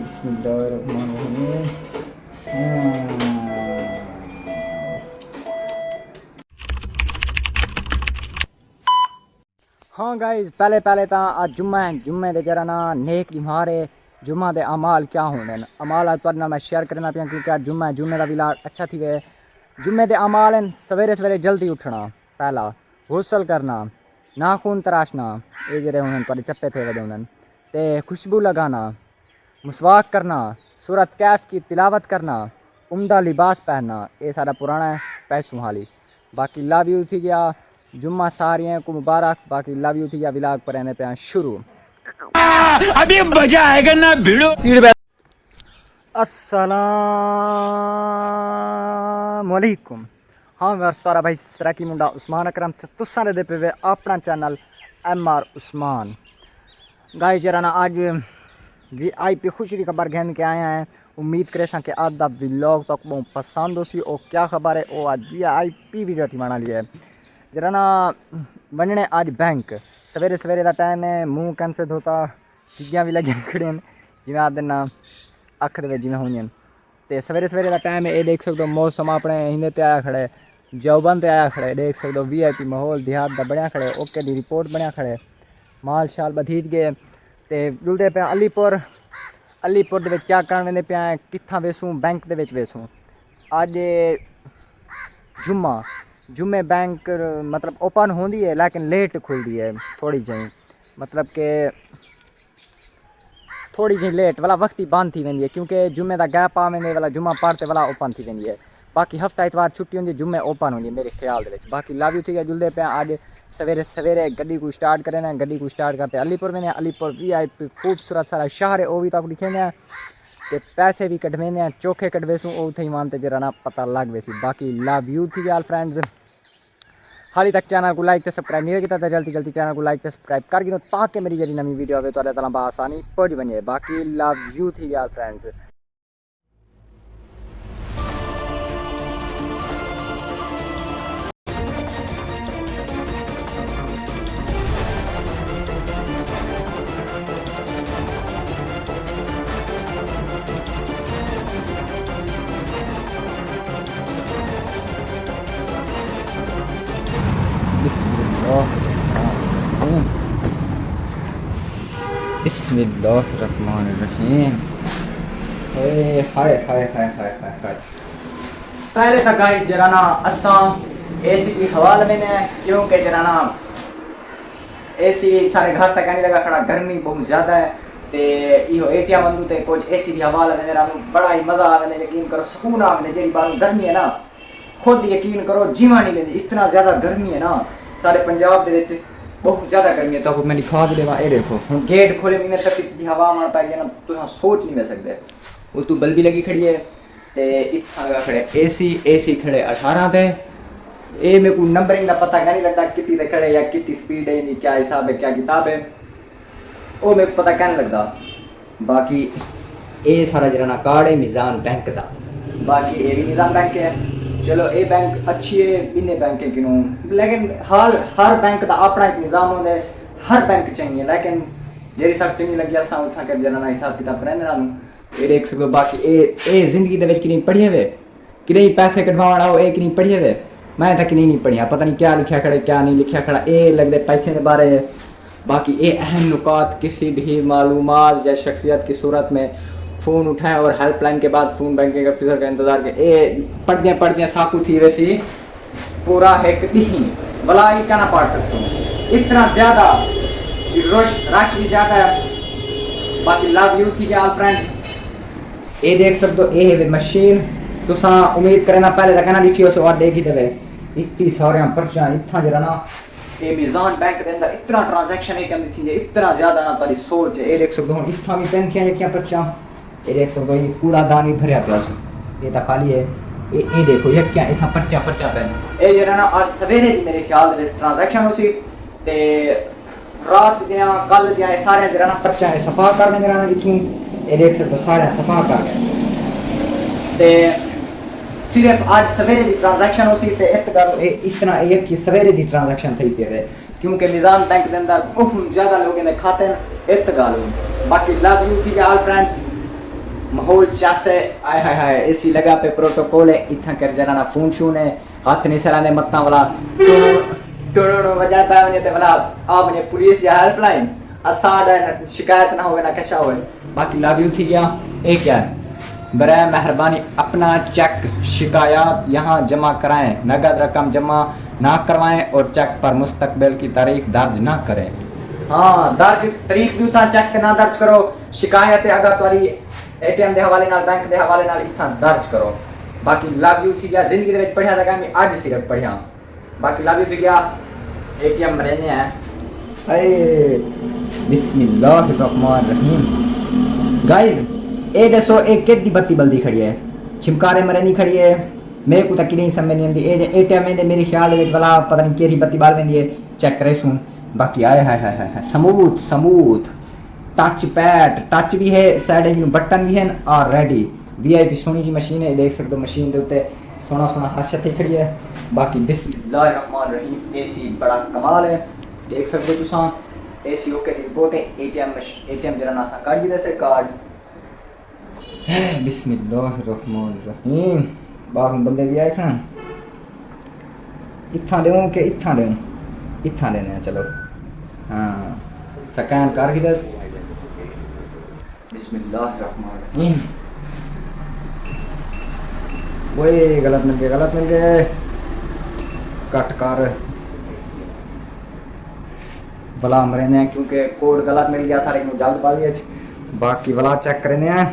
बिस्मिल्लाहिर्रहमानिर्रहीम। हाँ गाइज, पहले तो अज जुम्मा है। जुम्मे दे जरा ना नेक मारे जुम्मा दे अमाल क्या होने अमाल अज तुहाडे नाल मैं शेयर करना पिया क्योंकि अज जुम्मा है। जुम्मे का विलाग अच्छा थी वे। जुम्मे दे अमाल हैं सवेरे सवेरे जल्दी उठना, पहला गुसल करना, नाखून तराशना, ये जरे होने तुहाडे चप्पे थे वजे होने ते खुशबू लगाना, मुसवाक करना, सूरत कैफ की तिलावत करना, उम्दा लिबास पहनना, ये सारा पुराना है पैसों हाली। बाकी लव यू थी गया जुम्मा सारियों को मुबारक। बाकी लव यू थी गया विलाग पर रहने पे शुरू। अभी मजा आएगा ना भिड़ो। अस्सलामुअलैकुम। हाँ मैं सारा भाई सराकी मुंडा उस्मान अकरम तुसा दे पे अपना चैनल MR उस्मान। गाइस जरा ना आज VIP खुशी की खबर घेन के आया हैं। उम्मीद करे सा कि आज का व्लॉग तक बहुत पसंद हो सी। और क्या खबर है वो आज VIP वीडियो थी बना लिया है। जरा ना बनने आज बैंक सवेरे सवेरे का टाइम है। मुँह कैन से धोता चीज़ा भी लगे खड़े हैं जिमें आते ना अख दे जिमें हुई तो सवेरे सवेरे का टाइम है। ये देख सकते हो मौसम अपने हिंदे ते आया खड़े, जौबन ते आया खड़े। देख सकते हो VIP माहौल देहात का बनया खड़े। ओके दी रिपोर्ट बनया खड़े, माल शाल बधीत गए तो जुलते पे अलीपुर। अलीपुर दे क्या करन वेंदे पे कित्थां वेसूं बैंक दे विच वेसूं। अज जुम्मा जुम्मे बैंक मतलब ओपन होंदी है लेकिन लेट खुलती है थोड़ी जी, मतलब कि थोड़ी जी लेट वाला वक्त ही बंद थी वेंदी है क्योंकि जुम्मे का गैप आ वेंदे वाला जुम्मा पढ़ते वाला ओपन थी वेंदी है। बाकी हफ्ता इतवार छुट्टी होंगी, जुम्मे ओपन होंगी मेरे ख्याल दे। बाकी लव यू थी गया जुलते पे अज सवेरे सवेरे गड्डी को स्टार्ट करें। गड्डी को स्टार्ट करते अलीपुर में। अलीपुर VIP खूबसूरत सारा शहर है, वो भी तक दिखेंगे तो पैसे भी कटवेंगे चोखे कटवेसूँ वो उथे मान जरा ना पता लग वैसी। बाकी लव यू थी गया फ्रेंड्स। हाली तक चैनल को लाइक तो सब्सक्राइब नहीं किया तो जल्दी जल्दी चैनल को लाइक तो सब्सक्राइब कर गिनो ताकि मेरी जी नवी वीडियो आए तो तला आसानी पहुँच बने। बाकी लव यू थी गया फ्रेंड्स। बिस्मिल्लाहिर्रहमानिर्रहीम। हाय हाय हाय हाय हाय हाय। पहले तो गाइस जरा ना असा AC की हवा लेने क्योंकि जरा ना AC सारे घर तक नहीं लगा खड़ा, गर्मी बहुत ज़्यादा है तो यो ATM बंदू तो कुछ AC की हवा लेने जरा बड़ा ही मज़ा आने। यकीन करो सुकून आने जी बात गर्मी है ना, खुद यकीन करो जीवा नहीं लेती इतना ज़्यादा गर्मी है ना सारे पंजाब के बहुत ज़्यादा गर्मी है। तो मैं दिखा भी देवा, ये देखो हम गेट खोले मैंने तक इतनी हवा मार पाएगी ना तो सोच नहीं सकते। वो तू बल्बी लगी खड़ी है तो इतना खड़े AC खड़े 18 पे। ये मेरे को नंबरिंग का पता क्या नहीं लगता कितनी तक खड़े या कितनी स्पीड है, नहीं क्या हिसाब है क्या किताब है वो मेरे को पता क्या नहीं लगता। बाकी ये सारा जरा ना कार्ड है मिजान बैंक का। बाकी ये भी निज़ाम बैंक है। चलो ये बैंक अच्छी है इन्हें बैंक है क्यों, लेकिन हर बैंक का अपना एक निज़ाम होता है, हर बैंक चाहिए लेकिन जी सब चंगी लगी असा उठा कर जना हिसाब किताब रहने ये देख सकते। बाकी ये जिंदगी के कि नहीं पढ़े हुए कि नहीं पैसे कटवाना हो, कि नहीं पढ़े हुए मैं तक नहीं पढ़िया, पता नहीं क्या लिखा खड़ा क्या नहीं लिखा खड़ा ये लगते पैसे के बारे है। बाकी ये अहम नुकात किसी भी मालूमात या शख्सियत की सूरत में फ़ोन उठाएं और हेल्पलाइन के बाद फ़ोन बैंकिंग ऑफिसर का इंतज़ार करें। ये पढ़दियाँ साकू थी वैसी पूरा है दी भला ये क्या ना पढ़ सकते हो इतना ज़्यादा रश भी ज़्यादा है। बाकी लव यू थी क्या फ्रेंड्स। ये देख सकते हो ये है मशीन तो उम्मीद करें ना पहले तक ना लिखी उसे और देखी देवे इतनी सारे पर्चा इतना जरा ना ये मिजान बैंक के अंदर इतना ट्रांजैक्शन है थी इतना ज़्यादा ना तारी सोच है। ये देख सकते हो इतना भी पेन थी पर्चा। ये देख सकते हो ये कूड़ादान भी भरया पिया ये तो खाली है। ये देखो ये क्या इतना पर्चा पेन ये जरा ना आज सवेरे मेरे ख्याल से ट्रांजैक्शन उसी ते रात दियाँ कल दियाँ सारे जरा ना पर्चा सफा करने जरा ना इतों ये देख सकते हो सारे सफा कर गए सिर्फ आज सवेरे की ट्रांजैक्शन उसी ते इतना एक कि सवेरे की ट्रांजैक्शन थी पे क्योंकि निज़ाम बैंक के अंदर बहुत ज़्यादा लोगों ने खाते हैं इतगाल। बाकी लव यू थी ऑल फ्रेंड्स। माहौल चासे आय हाय हाय एसी लगा पे प्रोटोकॉल है इतना कर जरा फोन शून है हाथ नहीं सराने मत्ता वाला टोनो वजह पे वने ते वाला आपने पुलिस या हेल्पलाइन असाड़ा शिकायत ना होवे ना कशा होवे बाकी लव यू थी गया एक क्या बराए मेहरबानी अपना चेक शिकायत यहाँ जमा कराएं नगद रकम जमा ना करवाएं और चेक पर मुस्तकबिल की तारीख दर्ज ना करें हाँ दर्ज तारीख भी उतना चेक ना दर्ज करो शिकायत अगर तुम्हारी एटीएम के हवाले नाल बैंक के हवाले नाल इतना दर्ज करो बाकी लव यू थी गया जिंदगी दे पढ़िया था मैं आज सिर्फ पढ़िया बाकी लव यू थी गया एटीएम रहने हैं अरे बिस्मिल्लाहिर्रहमानिर्रहीम गाइस ए दसो एक केदी बत्ती बल्दी खड़ी है छिमकारे मरे नहीं खड़ी है मेरे को तक नहीं समझ नहीं आती ए एटीएम में मेरे ख्याल विच वाला पता नहीं केरी बत्ती बाल वेंदी है चेक करे सुन बाकी आए हाय हाय हाय smooth smooth touch pad touch भी है साइड में बटन भी है और रेडी वीआईपी सोनी की मशीन है देख सकते हो मशीन के उत्ते सोना सोना हसत ही खड़ी है बाकी बिस्मिल्लाहिर्रहमानिर्रहीम एसी बड़ा कमाल है देख सकते हो तुसा एसी ओके दी रिपोर्ट है एटीएम जरा ना सा कार्ड भी दे से कार्ड बिस्मिल्लाहिर्रहमानिर्रहीम बाहर बंदे भी आए खना इत्था देऊं के इत्था देऊं इत्था लेने चलो हाँ स्कैन कर के दस बिस्मिल्लाहिर्रहमानिर्रहीम वही गलत मिल गए कट कर भला मरे ने क्योंकि कोड गलत मिल गया सारे को जल्दबाजी बाकी भला चेक करें हैं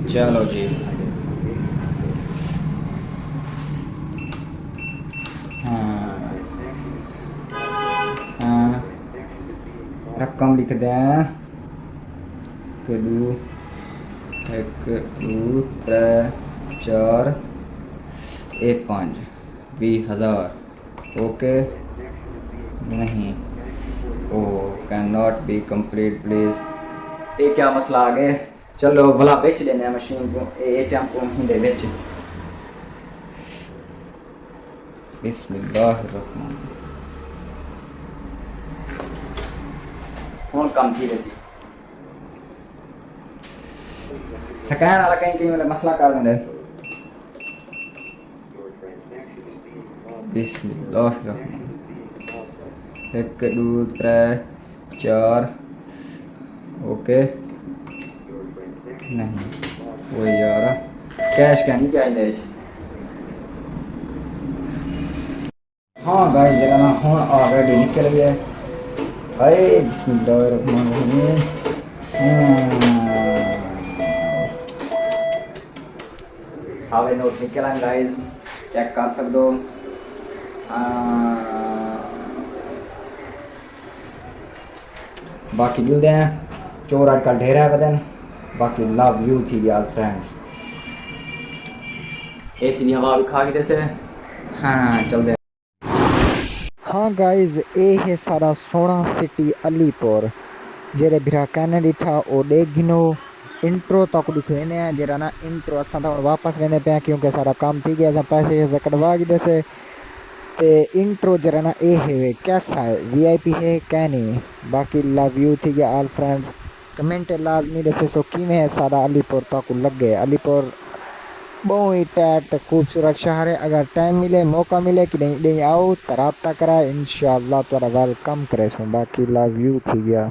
चलो जी हाँ रकम लिख दें कि 1 2 3 4 1 5 20,000 ओके नहीं oh can not be complete please ये क्या मसला आ गया चलो भला बेच देने मशीन को एटीएम को ही दे बेच बिस्मिल्लाहिर्रहमान कौन काम की रही स्कैन वाला कहीं मतलब मसला कर दे बिस्मिल्लाहिर्रहमान 1 2 3 4 ओके नहीं वो यार कैश क्या नहीं क्या ले हाँ गाइस जरा ना हुन ऑलरेडी निकल गया हाय बिस्मिल्लाहिर्रहमानिर्रहीम सारे नोट निकल आए गाइस चेक कर सकते हो बाकी मिलते हैं चोर आज कल ढेर है बदन बाकी लव यू थी यार फ्रेंड्स एसी हवा भी खा के जैसे हाँ चलते हाँ गाइज ये है सारा सोना सिटी अलीपुर जेरे बिरा कहने डिठा ओ देख गिनो इंट्रो तक दिखवेने हैं जरा ना इंट्रो असा तो वापस वेने पे क्योंकि सारा काम थी गया पैसे से कटवा के जैसे ते इंट्रो जरा ना ए है कैसा है वीआईपी है क्या नहीं बाकी लव यू थी गया ऑल फ्रेंड्स कमेंट लाजमी जैसे सो की में सारा अलीपुर तक लग गए अलीपुर बहुत ही टैट खूबसूरत शहर है अगर टाइम मिले मौका मिले कि नहीं आओ तो रब्ता करा इंशाअल्लाह तुम्हारा वेलकम करे सो बाकी लव यू थी गया।